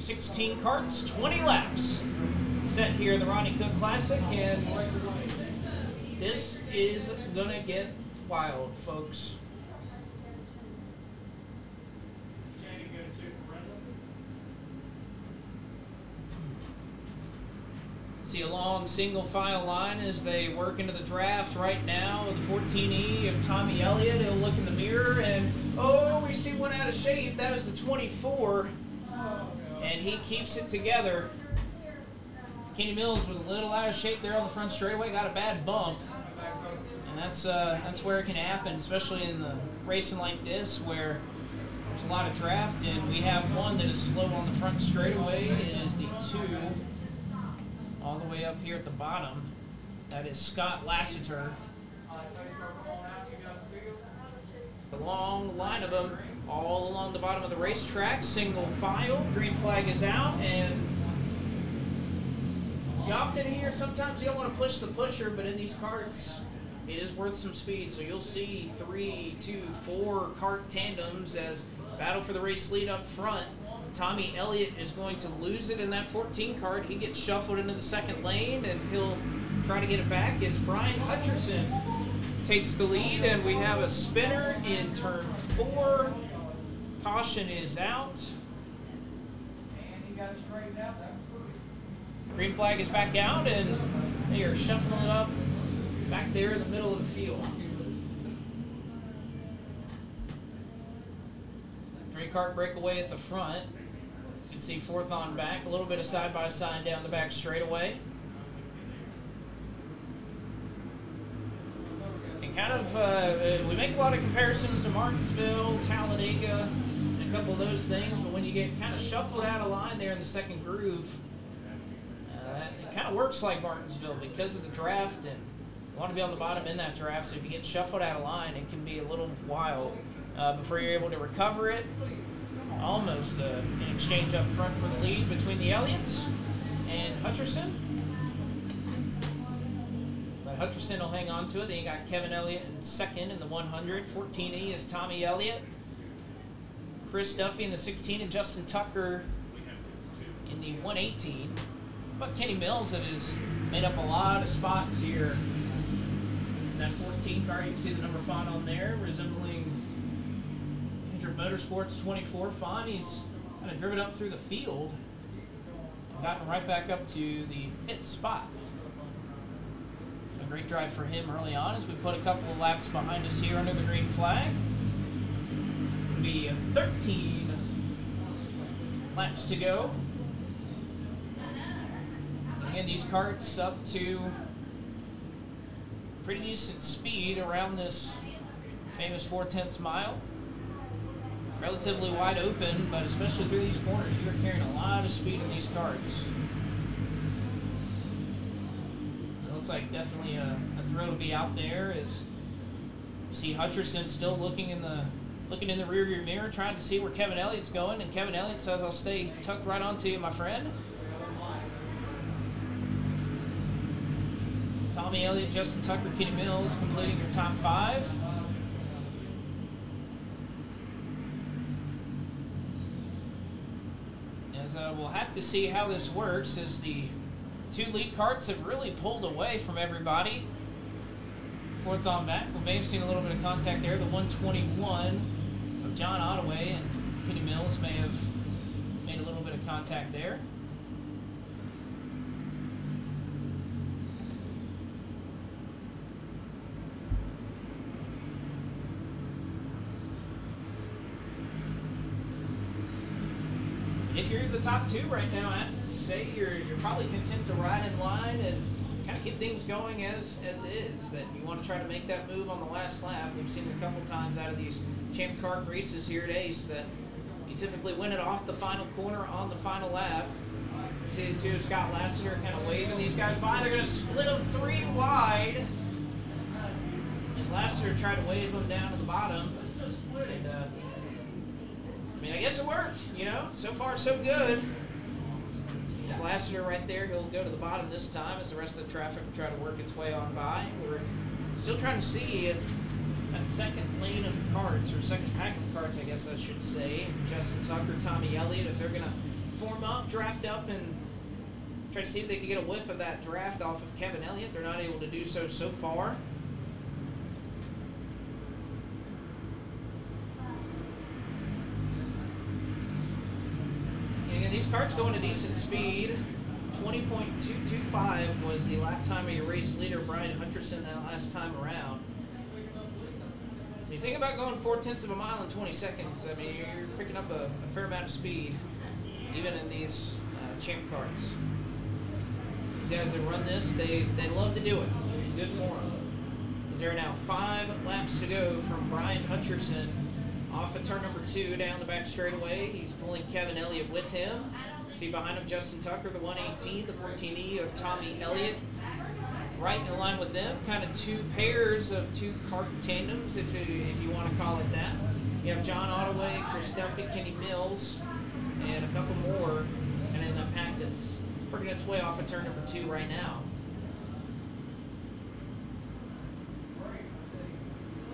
16 karts, 20 laps. Set here in the Rodney Cook Classic, and this is gonna get wild, folks. See a long single file line as they work into the draft right now with the 14E of Tommy Elliott. He'll look in the mirror and, oh, we see one out of shape. That is the 24, and he keeps it together. Kenny Mills was a little out of shape there on the front straightaway, got a bad bump, and that's where it can happen, especially in the racing like this where there's a lot of draft, and we have one that is slow on the front straightaway. It is the 2 all the way up here at the bottom. That is Scott Lassiter. The long line of them all along the bottom of the racetrack, single file. Green flag is out, and you often hear sometimes you don't want to push the pusher, but in these karts, it is worth some speed. So you'll see 3, 2, 4 kart tandems as battle for the race lead up front. Tommy Elliott is going to lose it in that 14 kart. He gets shuffled into the second lane, and he'll try to get it back as Brian Hutcherson takes the lead, and we have a spinner in turn 4. Caution is out. And he got it straightened out. Green flag is back out, and they are shuffling it up back there in the middle of the field. 3-kart breakaway at the front. You can see 4th on back, a little bit of side-by-side down the back straightaway. And kind of, we make a lot of comparisons to Martinsville, Talladega, and a couple of those things, but when you get kind of shuffled out of line there in the second groove, it kind of works like Martinsville because of the draft, and you want to be on the bottom in that draft, so if you get shuffled out of line, it can be a little wild before you're able to recover it. Almost an exchange up front for the lead between the Elliots and Hutcherson. But Hutcherson will hang on to it. Then you got Kevin Elliott in second in the 100. 14E is Tommy Elliott. Chris Duffy in the 16, and Justin Tucker in the 118. But Kenny Mills that has made up a lot of spots here. That 14 car, you can see the number font on there, resembling Motorsports 24 font. He's kind of driven up through the field and gotten right back up to the 5th spot. A great drive for him early on as we put a couple of laps behind us here under the green flag. It'll be 13 laps to go. Again, these karts up to pretty decent speed around this famous 4/10 mile. Relatively wide open, but especially through these corners, you are carrying a lot of speed in these karts. It looks like definitely a thrill to be out there. As you see Hutcherson still looking in the rearview mirror, trying to see where Kevin Elliott's going, and Kevin Elliott says, "I'll stay tucked right onto you, my friend." Tommy Elliott, Justin Tucker, Kenny Mills completing your top 5. We'll have to see how this works as the 2 lead karts have really pulled away from everybody. 4th on back. We may have seen a little bit of contact there. The 121 of John Ottaway and Kenny Mills may have made a little bit of contact there. If you're the top 2 right now, I'd say you're probably content to ride in line and kind of keep things going as is. That you want to try to make that move on the last lap. We've seen it a couple times out of these Champ Kart races here at Ace that you typically win it off the final corner on the final lap. You see the 2 Scott Lassiter kind of waving these guys by. They're going to split them 3 wide. As Lassiter tried to wave them down to the bottom. And, I mean, I guess it worked, you know. So far, so good. As Lassiter right there, he'll go to the bottom this time as the rest of the traffic will try to work its way on by. We're still trying to see if that second lane of karts, or second pack of karts, I guess I should say, Justin Tucker, Tommy Elliott, if they're going to form up, draft up, and try to see if they can get a whiff of that draft off of Kevin Elliott. They're not able to do so far. And again, these karts go at a decent speed. 20.225 was the lap time of your race leader, Brian Hutcherson, that last time around. So you think about going 4/10 of a mile in 20 seconds, I mean, you're picking up a fair amount of speed, even in these champ karts. These guys that run this, they love to do it. Good for them. There are now 5 laps to go from Brian Hutcherson off of turn number 2 down the back straightaway. He's pulling Kevin Elliott with him. See behind him Justin Tucker, the 118, the 14E of Tommy Elliott. Right in line with them, kind of 2 pairs of 2 kart tandems, if you want to call it that. You have John Ottaway, Chris Duffy, Kenny Mills, and a couple more, and then a pack that's working its way off of turn number 2 right now.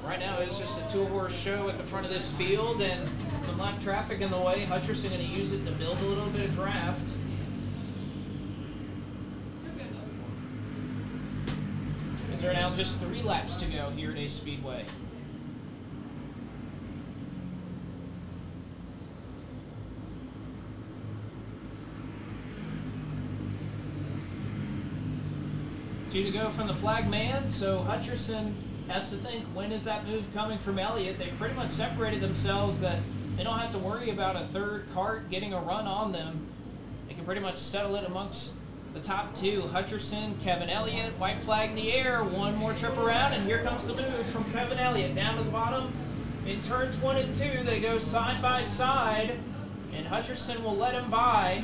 Right now it's just a 2-horse show at the front of this field and some lap traffic in the way. Hutcherson going to use it to build a little bit of draft. There are now just 3 laps to go here at Ace Speedway. Two to go from the flag man, so Hutcherson has to think, when is that move coming from Elliott? They pretty much separated themselves that they don't have to worry about a third kart getting a run on them. They can pretty much settle it amongst the top 2. Hutcherson, Kevin Elliott, white flag in the air, 1 more trip around, and here comes the move from Kevin Elliott down to the bottom. In turns 1 and 2, they go side by side, and Hutcherson will let him by.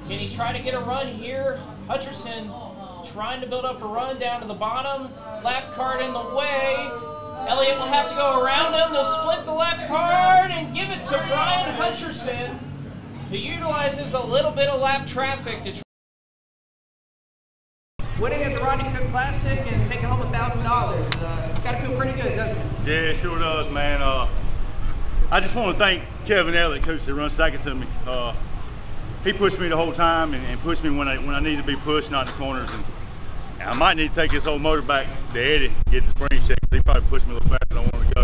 Can he try to get a run here? Hutcherson trying to build up a run down to the bottom. Lap card in the way. Elliott will have to go around him. They'll split the lap card and give it to Brian Hutcherson, who utilizes a little bit of lap traffic to try winning at the Rodney Cook Classic and taking home $1,000. It's got to feel pretty good, doesn't it? Yeah, it sure does, man. I just want to thank Kevin Elliott, coach that runs second to me. He pushed me the whole time and pushed me when I need to be pushed, not in the corners. And I might need to take this old motor back to Eddie and get the springs checked. He probably pushed me a little faster than I wanted to go.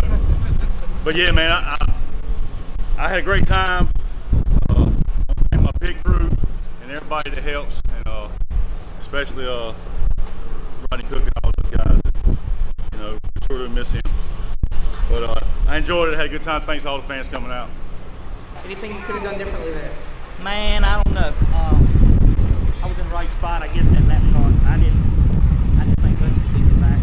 But yeah, man, I had a great time. And my pit crew and everybody that helps, and especially Rodney Cook and all those guys. You know, sure do miss him. But I enjoyed it. Had a good time. Thanks to all the fans coming out. Anything you could have done differently there? Man, I don't know. I was in the right spot, I guess, in that car. I didn't think Hutch could get back.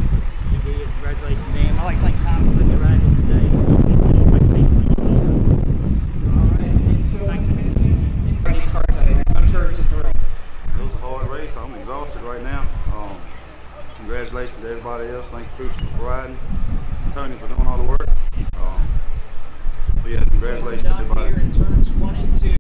He did. Congratulations to him. I like to thank Tom for putting me right in today. All right. So, these cars, I'm sure it's a thrill. It was a hard race. I'm exhausted right now. Congratulations to everybody else. Thank you, Bruce, for riding. Tony for doing all the work. But yeah, congratulations to everybody. Here in turns 1 and 2.